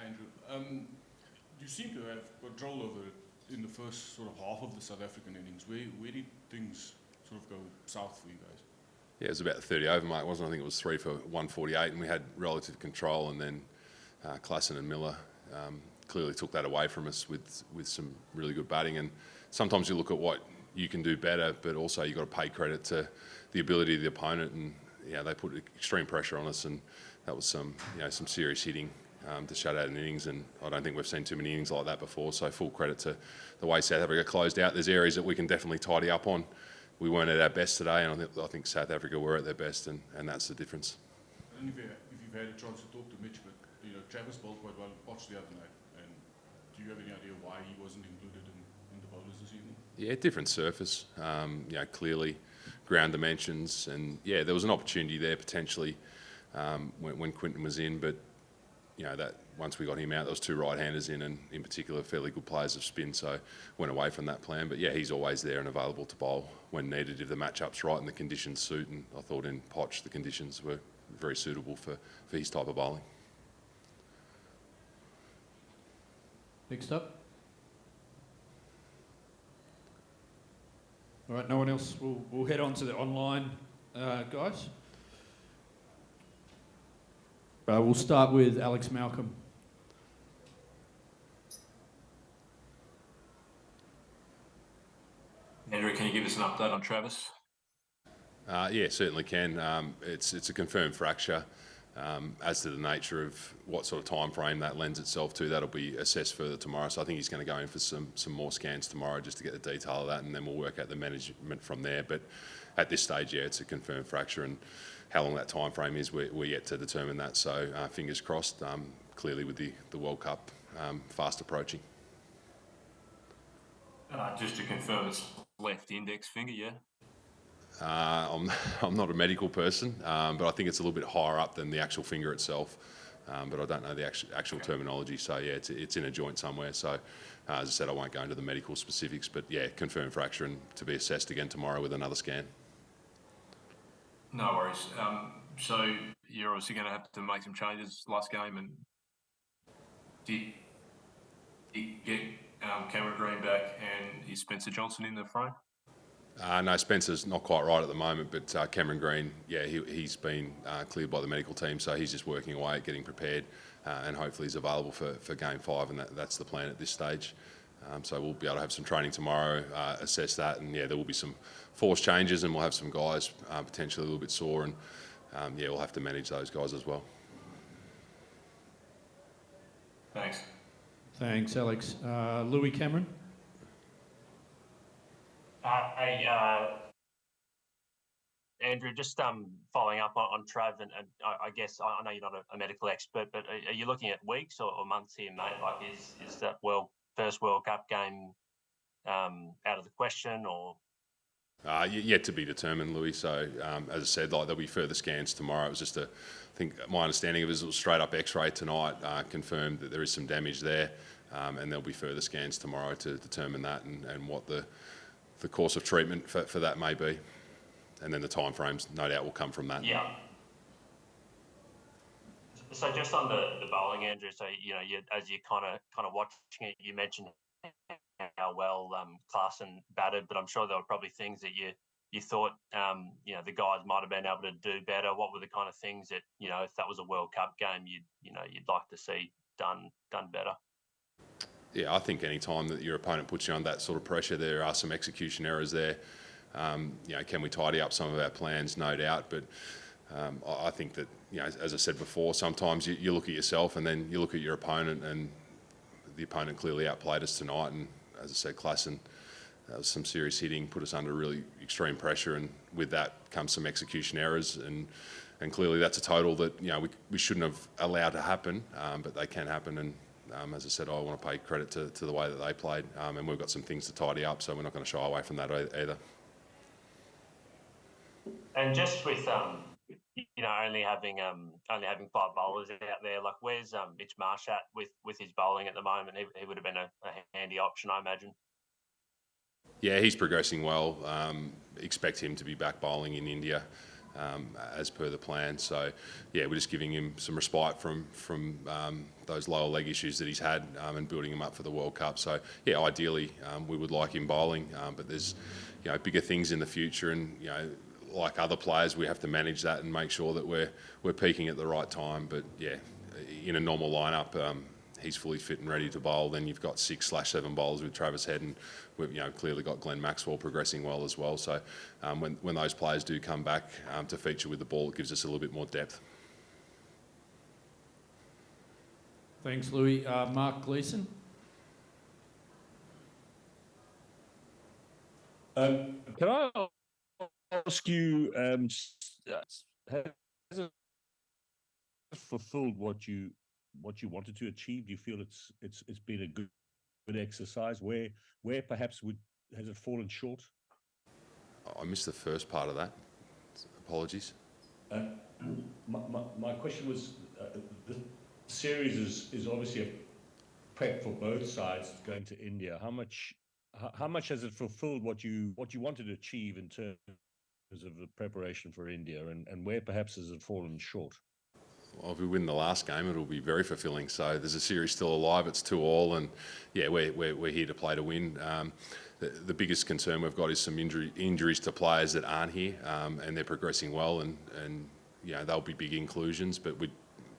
Andrew. You seem to have control over it in the first sort of half of the South African innings. Where did things sort of go south for you guys? Yeah, it was about the 30 over mark, wasn't it? I think it was 3 for 148, and we had relative control, and then Klassen and Miller clearly took that away from us with some really good batting. And sometimes you look at what you can do better, but also you've got to pay credit to the ability of the opponent, and they put extreme pressure on us, and that was some serious hitting to shut out an innings, and I don't think we've seen too many innings like that before, so full credit to the way South Africa closed out. There's areas that we can definitely tidy up on. We weren't at our best today, and I think South Africa were at their best, and that's the difference. I don't know if you've had a chance to talk to Mitch, but Travis bowled quite well in Potch the other night, and do you have any idea why he wasn't included in the bowlers this evening? Yeah, different surface, clearly ground dimensions, and there was an opportunity there potentially when Quinton was in, but that once we got him out, there was 2 right-handers in, and in particular fairly good players of spin, so went away from that plan. But he's always there and available to bowl when needed if the matchup's right and the conditions suit, and I thought in Potch the conditions were very suitable for his type of bowling. Next up. All right, no one else. We'll head on to the online guys. We'll start with Alex Malcolm. Andrew, can you give us an update on Travis? Certainly can. It's a confirmed fracture. As to the nature of what sort of time frame that lends itself to, that'll be assessed further tomorrow. So I think he's going to go in for some more scans tomorrow just to get the detail of that, and then we'll work out the management from there. But at this stage, it's a confirmed fracture, and how long that time frame is, we're yet to determine that. So fingers crossed. Clearly, with the World Cup fast approaching. Just to confirm, it's left index finger, yeah. I'm not a medical person, but I think it's a little bit higher up than the actual finger itself. But I don't know the actual terminology. So it's in a joint somewhere. So as I said, I won't go into the medical specifics, but confirmed fracture and to be assessed again tomorrow with another scan. No worries. So you're obviously going to have to make some changes last game, and did you get Cameron Green back, and is Spencer Johnson in the frame? No, Spencer's not quite right at the moment, but Cameron Green, he's been cleared by the medical team, so he's just working away at getting prepared, and hopefully he's available for Game 5, and that's the plan at this stage. So we'll be able to have some training tomorrow, assess that, and there will be some force changes, and we'll have some guys potentially a little bit sore, and we'll have to manage those guys as well. Thanks, Alex. Louis Cameron. Andrew, just following up on Trav, and I guess I know you're not a medical expert, but are you looking at weeks or months here, mate? Like, is that first World Cup game out of the question, or? Yet to be determined, Louis. So as I said, there'll be further scans tomorrow. It was just I think my understanding of it was straight up X-ray tonight, confirmed that there is some damage there, and there'll be further scans tomorrow to determine that and what the course of treatment for that may be, and then the time frames no doubt will come from that. Yeah. So just on the bowling, Andrew. So as you kind of watching it, you mentioned how well Klassen batted, but I'm sure there were probably things that you thought the guys might have been able to do better. What were the kind of things that if that was a World Cup game, you'd like to see done better? Yeah, I think any time that your opponent puts you under that sort of pressure, there are some execution errors there. Can we tidy up some of our plans? No doubt, but I think that as I said before, sometimes you look at yourself and then you look at your opponent, and the opponent clearly outplayed us tonight. And as I said, Klassen, that was some serious hitting, put us under really extreme pressure, and with that comes some execution errors, and clearly that's a total that we shouldn't have allowed to happen, but they can happen. And as I said, I want to pay credit to the way that they played, and we've got some things to tidy up, so we're not going to shy away from that either. And just with only having 5 bowlers out there, like where's Mitch Marsh at with his bowling at the moment? He would have been a handy option, I imagine. Yeah, he's progressing well. Expect him to be back bowling in India as per the plan. So, yeah, we're just giving him some respite from those lower leg issues that he's had and building him up for the World Cup. So, yeah, ideally we would like him bowling, but there's bigger things in the future, and like other players, we have to manage that and make sure that we're peaking at the right time. But yeah, in a normal lineup, he's fully fit and ready to bowl. Then you've got 6/7 bowlers with Travis Head, and we've clearly got Glenn Maxwell progressing well as well. So when those players do come back to feature with the ball, it gives us a little bit more depth. Thanks, Louis. Mark Gleeson. Can I ask you, has it fulfilled what you wanted to achieve? Do you feel it's been a good exercise? Where perhaps has it fallen short? I missed the first part of that. Apologies. My question was, the series is obviously a prep for both sides going to India. How much has it fulfilled what you wanted to achieve in terms of the preparation for India, and where perhaps has it fallen short? Well, if we win the last game, it'll be very fulfilling. So there's a series still alive. It's 2-2, and yeah, we're here to play to win. The biggest concern we've got is some injuries to players that aren't here, and they're progressing well, and they'll be big inclusions. But we'd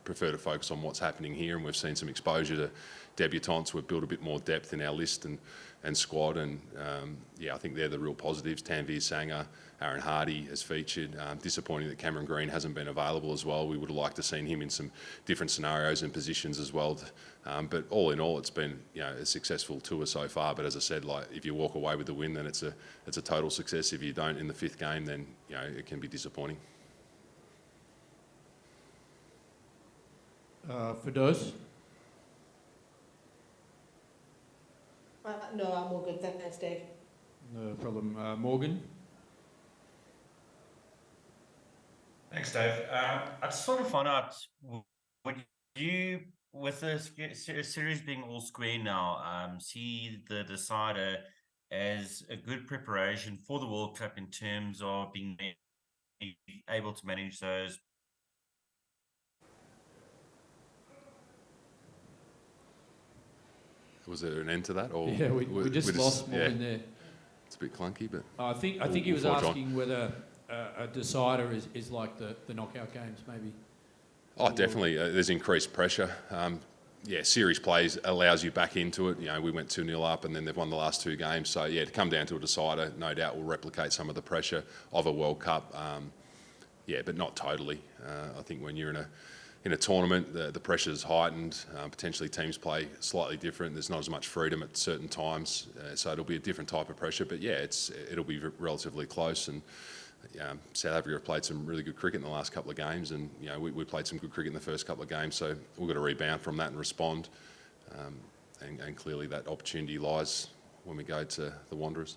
prefer to focus on what's happening here, and we've seen some exposure to debutants. We've built a bit more depth in our list and squad, and I think they're the real positives. Tanveer Sangha, Aaron Hardy has featured. Disappointing that Cameron Green hasn't been available as well. We would have liked to seen him in some different scenarios and positions as well. But all in all, it's been a successful tour so far. But as I said, like if you walk away with the win, then it's a total success. If you don't in the 5th game, then it can be disappointing. Firdaus. No, I'm all good. Thanks, Dave. No problem. Morgan. Thanks, Dave. I just want to find out, would you, with the series being all square now, see the decider as a good preparation for the World Cup in terms of being able to manage those? Was there an end to that? Or Yeah, we just lost Morgan there. It's a bit clunky, but I think he was asking whether a decider is like the knockout games, maybe. Oh, definitely. There's increased pressure. Series plays allows you back into it. We went 2-0 up, and then they've won the last 2 games. So to come down to a decider, no doubt will replicate some of the pressure of a World Cup. But not totally. I think when you're in a tournament, the pressure is heightened. Potentially teams play slightly different. There's not as much freedom at certain times, so it'll be a different type of pressure. But it'll be relatively close. And South Africa have played some really good cricket in the last couple of games, and we played some good cricket in the first couple of games. So we've got to rebound from that and respond. And clearly that opportunity lies when we go to the Wanderers.